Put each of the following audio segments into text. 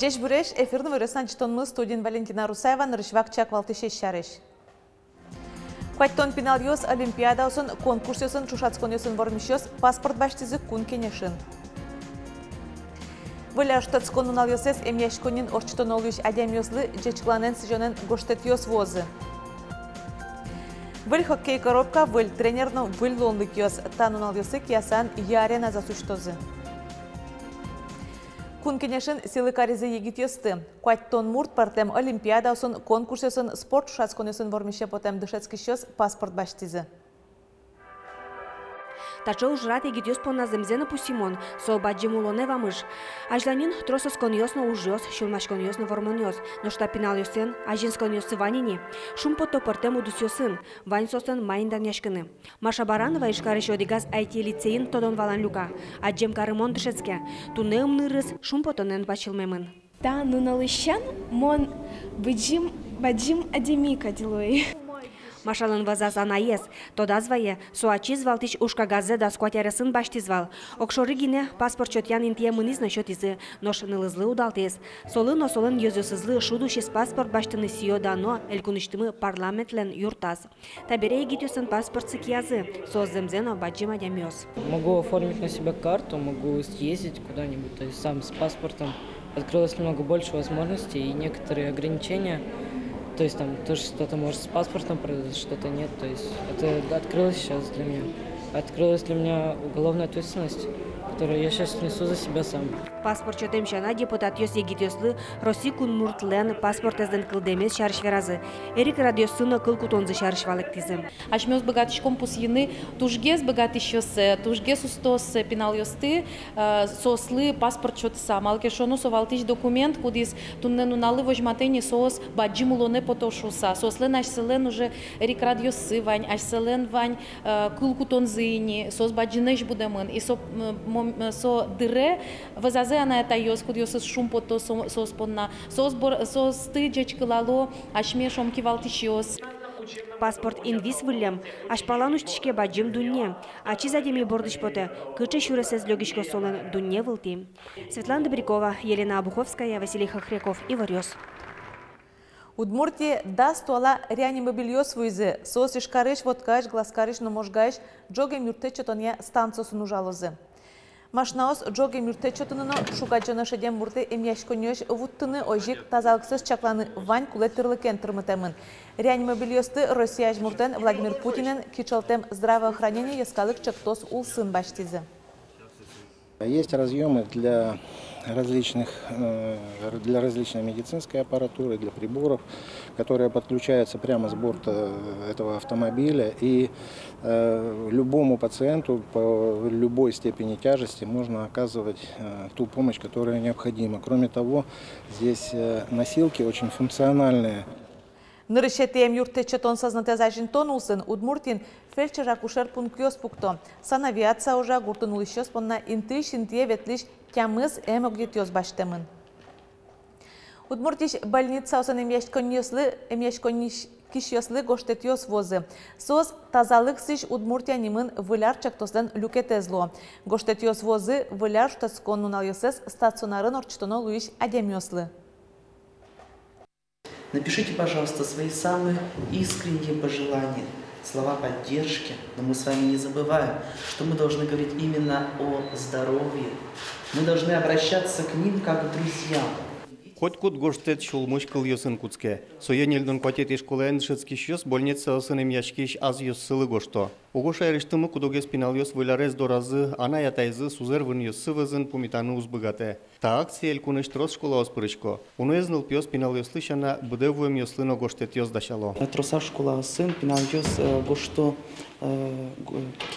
Джеш буреш эфирный вырасан чтонмы студент Валентина Русаева нарышвак чак валтышеш шареш. Квайттон пенал йос олимпиада осын конкурс йосын чушацкон йосын вормишёс паспорт баштизы кун кенешин. Валя штатскон унал йосес эмьяшконин орчтон олюш адям йослы джечланен сижонен гоштет йос возы. Выль хоккей коробка, выль тренерно, выль лонлык йос тан унал йосы киясан ярена засуштозы. Кун кенешин силы каризы егит йосты. Квайттон мурт партем олимпиада осын конкурс йосын спорт чушацкон йосын вормише потем дышецкий щёс паспорт баштизы. Тачо ужрат егит йос понна земзена пусимон, со баджимулоне вамыш. Ажланин трососкон йосно ужьос, шулмашкон йосно вормон йос, но штапинал йосен, ажинскон йосы ванине. Шум пото партем удус йосын, вань сосын майндан яшкыны. Маша Баранова ишкарыш одигаз IT-лицейн тодон валан люка, аджем карымон дышецке. Тунеум нырыс шум потонен бачылмемын. Да, ну налыщан мон баджим адемика делой. Машалын вазаз анаес, тода звае, суачи звалтич ушка газе да скватересын баштизвал. Окшоры гине паспорт чотян интие мыниз насчетизы, нош нылызлы удалтес. Солын осолын йозосызлы шудушес паспорт баштыны сио дано, элькуныштымы парламентлен юртаз. Табере егитюсын паспорт сыкиязы, соземзено баджима дямёс. Могу оформить на себя карту, могу съездить куда-нибудь, то есть сам с паспортом. Открылось немного больше возможностей и некоторые ограничения. То есть там тоже что-то может с паспортом произойти, что-то нет. То есть это открылось сейчас для меня. Открылась для меня уголовная ответственность, которую я сейчас несу за себя сам. Паспорт чотемшана депутат йос егит йослы Роси кун муртлен паспорт эзден кылдемес шарыш веразы. Эрик радиосына кыл кутонзы шарыш валектизы. Ашмёс богатышком пусьины, тужгес богатышёсы, тужгес устос пенал йосты, сослы паспорт чот сам. Алкешону совалтич документ, кудис туннену налы вожматени сос баджимулоне потошуса. Сослен ашселен уже эрик радиосы вань, ашселен вань кыл кутонзыни, сос баджинеш будемын. И со дыре вазазе она это йос, куд йос шум пото сос понна, сос ты джечкалало, ашме шомки валтишьос. Паспорт инвиз вылем, аш палануштичке баджим дунне, а чизадеми бордыш поте, кычы шуресез лёгишко солен дунне вылти. Светлана Добрякова, Елена Обуховская, Василий Хохряков, Иварёс. Удмуртии да стола реанимобильёс вуйзы, сос ишкарыш, водкаеш, гласкарыш, номожгаеш, джогем юрте чотония станцосуну жалозы. Машнаос джоге мюртечотыныно шугаджана шедем мурты эмьяшконёш вуттыны ожик тазалыксыз чакланы вань кулеттырлыкен тырмытемын. Реанимобильёсты Россия жмуртен Владимир Путинен кичалтем здравоохранения яскалык чактос улсын баштизы. Есть разъемы для различной медицинской аппаратуры, для приборов, которые подключаются прямо с борта этого автомобиля. И любому пациенту по любой степени тяжести можно оказывать ту помощь, которая необходима. Кроме того, здесь носилки очень функциональные. Нырышетеем юрте четон сознатезажин тонулсын, Удмуртин фельдшер-акушер пункёс пукто. Санавиация уже гуртынулы щёс понна интыш интие ветлиш тямыз эмогдетёс баштемын. Удмуртиш больница осан эмьяшкониш кишьёслы гоштетёс возы. Сос тазалык сиш Удмуртия нимын выляр чактосдан люкетезло. Гоштетёс возы выляр штаскон нуналёсес стационарын орчтоно луиш адемёслы. Напишите, пожалуйста, свои самые искренние пожелания, слова поддержки, но мы с вами не забываем, что мы должны говорить именно о здоровье. Мы должны обращаться к ним как к друзьям. Хоть кут гоштет шулмуш кыл йосын куцке. Соенельдон котет ишколен шецки щёс больница осын эмьяшкиш аз йос сылы гошто. Огоша эрештымы кудоге спинал йос вылярез доразы, ана ятайзы сузер вын йос сывызын пумитаны узбыгате. Та акция элькуныш трос школа оспырычко. Уно езныл пьёс пинал йослы шана быдевуем йослыно гоштет йос дашало. Троса школа сын пинал йос гошто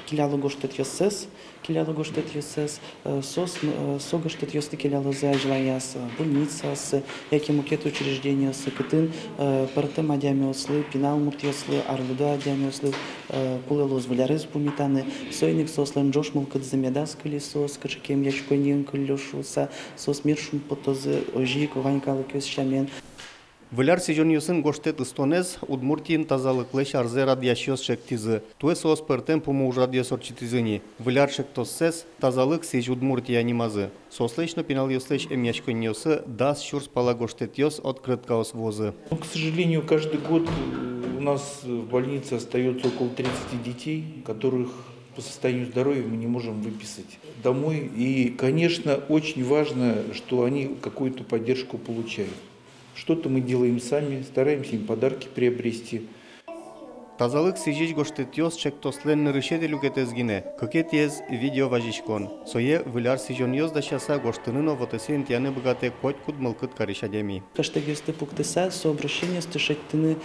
килялы гоштет йосес. Килялы гоштет йосес, со гоштет йосты килялы зажлаяс, больница с яким укет учреждения с кытын, партем адями ослы, пинал мут йослы, арлуда адями ослы, кулелоз валярез пумитаны, сойник сос ланджош молкат замедас колесос, качакем ячконин колешуса, сос миршум потозы ожик, ванькалы кёс шамен. Виляр сижоньюсын гоштет истонез, Удмуртиин тазалыклеш арзе радиашиос шектизы. Туэ соос пертем пуму радиос орчитизыни. Виляр шектоссез тазалык сиж Удмуртия анимазы. Сослечно пиналиослеш эмьячконьосы дас щурс пала гоштетьос открыткаос возы. К сожалению, каждый год у нас в больнице остается около 30 детей, которых по состоянию здоровья мы не можем выписать домой. И, конечно, очень важно, что они какую-то поддержку получают. Что-то мы делаем сами, стараемся им подарки приобрести. Тазалык сижич гоштетьос шектослен решете люкетезгине. Кокетьез видео важишкон. Сое виляр сижоньос да шаса гоштыныно вотесен тяны богате коть куд мылкыт каришадеми. Каштагесты пуктеса со обращения сты шаттыны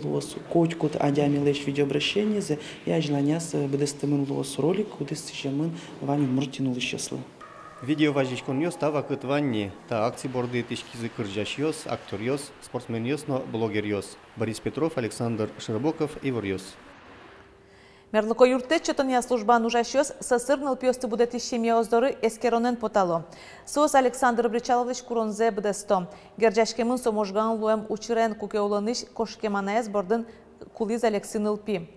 лос коть куд адями леш видеообращение за я желаняс бедестымын лос ролик куды сижемын ванин муртину лышеслы. Видео важишконьос та вакыт ванни, та акции борды тишкизы кыржашьос, актерьос, спортсменьос, но блогерьос. Борис Петров, Александр Широбоков, Иворьос. Мерлыко юрте чотония служба нужащос сосырныл пьёсты будет ищемия оздоры эскеронен потало. Сос Александр Бричалович куронзе бдесто. Герджашкемын соможган луэм учирен кукеуланыш кошкеманаэс бордын кулиз Алексиныл пи.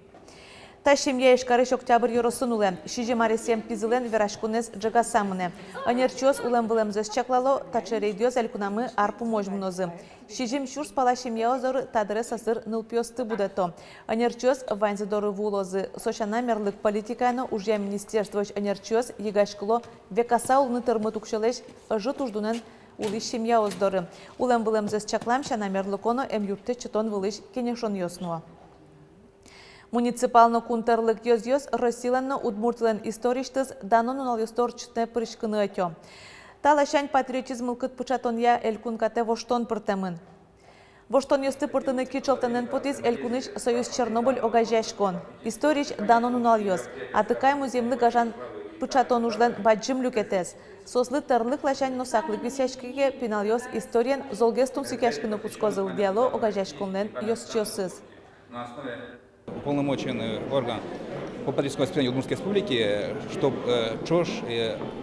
Тащемья ишкарыш октябрь йоросын улем, шиже марисем пизылен верашкунес джагасамыне. Анерчос улем вылемзес чаклало, тачерейдёз элькунамы арпу можмунозы. Шижим шурс палашемья озоры тадыры сасыр нылпёсты будето. Анерчос ванзидоры вулозы. Сошана мерлык политикайно ужья министерствоч анерчос егашкыло векаса улны тырмы тукшелеш ыжы туждунен улиш семья оздоры. Улем вылемзес чаклам шана мерлыконо эм юрте чытон вылиш кенешон йоснуа. Муниципално кунтерлык йоз-йоз Российланно удмуртилен историштыз данон уналйостор чытне пырышкыны өтё. Талашань патриотизм ылкыт пучатонья элькункате воштон пыртемын. Воштон йосты пыртыны кичалтенен потиз элькуныш союз Чернобыль огажашкон. Историч данон уналйоз. Атыкай муземлы гажан пучатон ужлен баджим люкетес. Сослы терлык лашань носаклык висяшкиге пиналйоз историен золгестум сикяшкыны пускозыл диало огажашконлен йосчёсыз. Уполномоченный орган по политическому воспитанию Удмуртской республики, чтобы ЧОШ,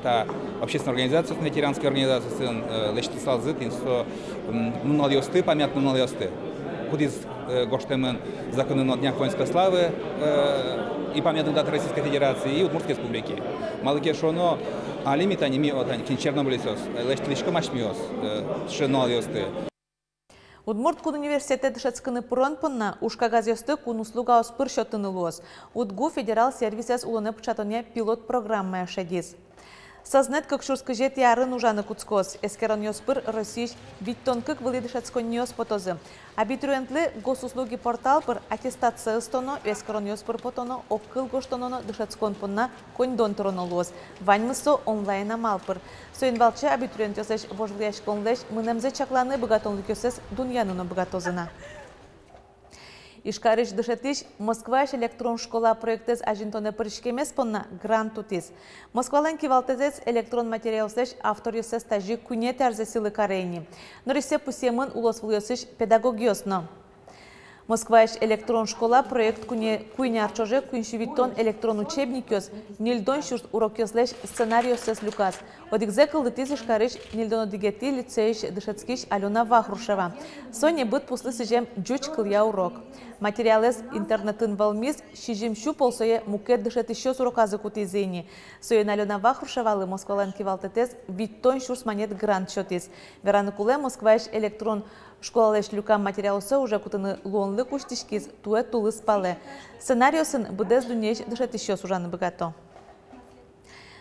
та общественная организация, ветеранская организация, лечится зытин, что нулёсты, памятные нулёсты, кудис гоштемен законы на днях воинской славы и памятных дат Российской Федерации и Удмуртской республики. Малыке шоно, а лимита не миот, они Чернобыльсос, лечится лишь комашмиос, что нулёсты. Удмурт кун университет шацкыны пуронпынна ушкагаз ёсты кун услуга оспыр шотыны луос. Удгу федерал сервисес улыны пчатоне пилот программа шадис. Сознет как шурскы жет ярын ужаны куцкоз. Эскерон ёспыр Российш биттон кык вылиды шацкон ёс потозы. Абитуриентлы госуслуги портал пыр аттестация стоно, эскерон ёспыр потоно, оккыл гоштононо дышацкон пынна коньдон троно луос. Ваньмысо онлайн амалпыр. Сойн валчы абитуриент ёсеш вожлияшкон леш мынемзе чакланы богатонлык ёсес дуньяныно богатозына. Ишкарыш дышетиш Москва электрон школа проектез ажинтоне пырышкемес понна грант утис. Москвален кивалтезес электрон материал слеш автор ёсес тажи куне тарзесилы карейни. Норисе пусемын улос вылёсыш педагогиосно. Москва электрон школа проект куйне арчоже куйншивиттон электрон учебник ёс нильдон шурт урок ёслеш сценарий ёсес люкас. Одикзе кылдытис ишкарыш нильдон одигети лицеиш дышецкиш Алена Вахрушева. Соне быт пуслы сижем джуч кылья урок. Материалез интернетын валмиз шижим шу полсое мукет дышет еще суроказы кутизени. Соен Алена Вахрушевалы Москвалан кивалтетез виттон шурс манет грант шотис. Вераныкуле Москва электрон школалеш люкам материалысы уже кутыны лонлы куштишкиз туэ тулы спале. Сценариосын быдез дунеш дышет еще сужаны богато.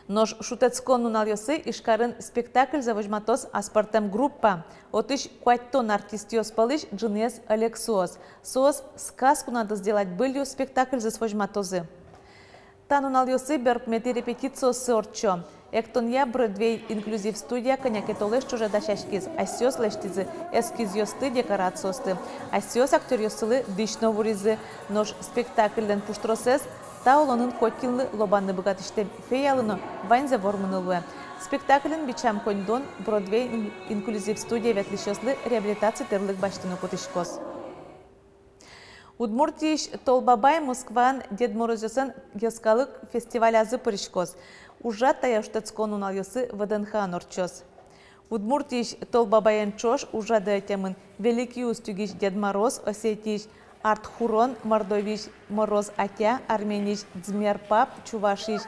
Нож шутецкон нуналёсы ишкарын спектакль завожматос аспартем группа. Отыш куаттон артистиос палыш джинес Алексос. Сос сказку надо сделать былью спектакль за свожматозы. Та нуналёсы берпмети репетицио сорчо. Эктонья Бродвей инклюзив студия конякетолеш чуже дашашкиз. Асиос лештизы эскиз ёсты декорациосты. Асиос актер ёсылы дишновуризы. Нож спектакльден пуштросес та олонын коткинлы лобанны богатыштем феялыны вайнзе вормынылуэ. Спектаклін бичам коньдон Бродвей инклюзив студия ветлишослы реабилитации терлык баштыны кутышкос. Удмуртиш Толбабай Москван Дед Морозёсын яскалык фестиваль азы паришкоз. Ужат таяштецкон уналёсы ВДНХ норчоз. Удмуртиш Толбабаян чош ужады темын Великий устюгиш Дед Мороз осетиш Артхурон Мордовиш Мороз Атя Армениш Дзмерпап Чувашиш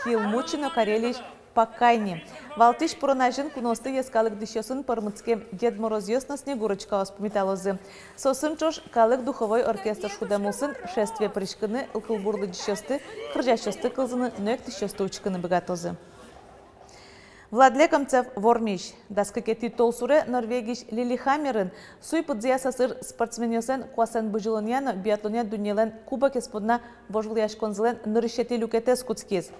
Хилмучино Карелиш Покайни. Валтиш пронажин куносты яскалык дышёсын пармыцкем Дед Мороз ёсна Снегурочка оспомиталозы. Сосын чош калык духовой оркестр шудамулсын шествие пришкыны ылкылбурлы дышёсты, кыржащосты кылзыны нөк дышёсты учкыны богатозы. Владлекомцев Вормиш, даскакети толсуре Норвегиш Лилихамерын, суй подзия сасыр спортсменёсен куасен быжилоньяно биатлоня дунелен кубок исподна вожвлияш конзелен нырышети люкете скуцкиз.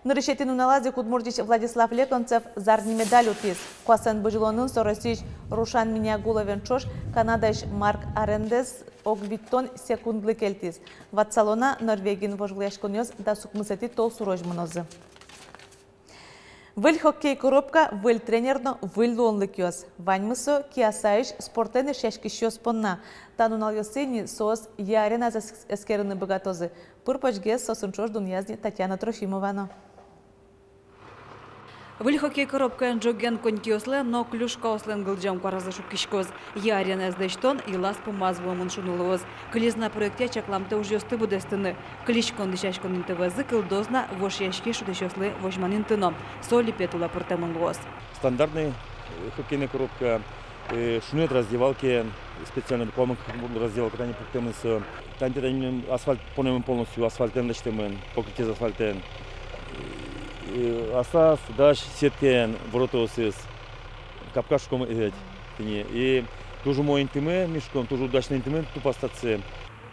Нырышети нуналади кудмурдич Владислав Леконцев зарни медаль утиз. Куасен быжилонын соросиш Рушан Минягуловен чош, Канадаш Марк Арендес огвиттон секундлы келтиз. Ватсалона Норвегин вожвлияш конёс да сукмысети толсурож мнозы. Выль хоккей коробка, выль тренерно, выль лонлык ёс. Ваньмысо киасаиш спортены шешки щёс понна. Танунал ёсыни сос ярена за эскерыны богатозы. Пырпачгес сосынчош дунязни Татьяна Трофимовано. Выль хоккей коробка джоген контиосле, но клюшка ослен гылджам кваразы шукишкоз. Ярена сдештон и лас помазвал муншунулоз. Клизна проекте чакламте уж ёсты будестыны. Клишкон дышашкон интевазы кылдозна вош яшки шудешёслы вожманин тыном. Соли петула портемонлоз. Стандартная хоккейная коробка. Шунет раздевалки, специально дополнительно раздевалка, они портемонсы. Там асфальт понемон полностью, асфальтен лечтемен, покрытие асфальтен. Асфальт, даш, сеткен, воротосыз, капкашком играть. И тоже мой интиме, мешком, тоже удачный интиме, тупостаться.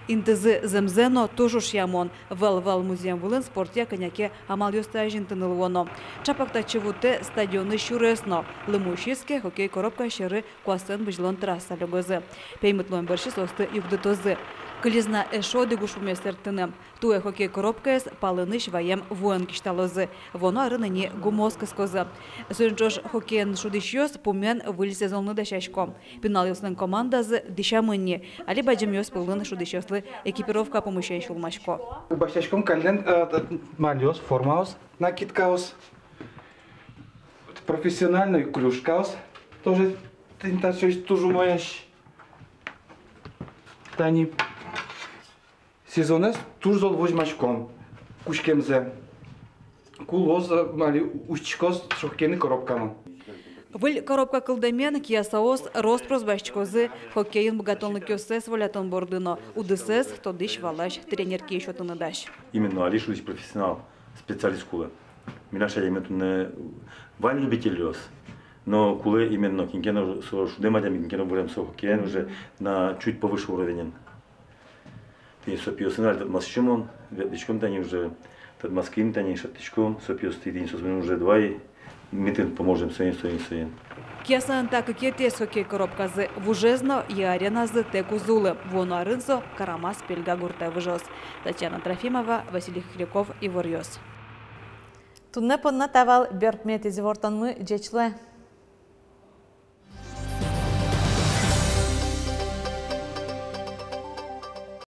Интезы земзено тоже шьямон. Вел музеем вылын спорте коняке амал ёстажин тынылвоно. Чапакта чевуте стадионы щуресно. Лымушиске хоккей коробка щеры куасен быжлон трасса лёгозы. Пеймытлон борщи состы югдытозы. Клизна эшоды гушуместертыны. Туе хоккей коробкаес палыныш ваем воен кишталозы. Воно арыныне гумоскоскозы. Сөнчош хоккейн шудышёс пумен выль сезонны дашашком. Пинал ёслын командазы дишамынне. Али баджем ёс пылын шудышёслы экипировка помощей шулмашко. Башашком кален мальёс, формаус, накидкаус. Профессиональный клюшкаус. Тоже тентацию тоже мояш. Тани сезонес турзол возьмашком, кушкемзе, кулоз мали ушчикоз шоккейный коробкану. Выль коробка кылдамен киясаос роспрос башчкозы хоккейн богатонлы кёсес волятон бордыно. Удысес тодыш валаш тренер кейшотыны даш. Именно алишусь профессионал, специалист кулы. Минаша именно вань любитель лёс. Но кулы именно кинкена шудемадями кинкена бурем со хоккейн уже на чуть повыше уровень. И сопьёсынал этот масчимон, веточком тани уже этот маскин тани шатычком, сопьёс тидин созмен уже два и мы поможем своим. Киясан так кетес хоккей коробказы вужезно и ареназы текузулы. Воно арынсо карамас пельга гурта выжос. Татьяна Трофимова, Василий Хряков и Ворьёс. Тунне понна тавал бертметизи вортанмы джечле.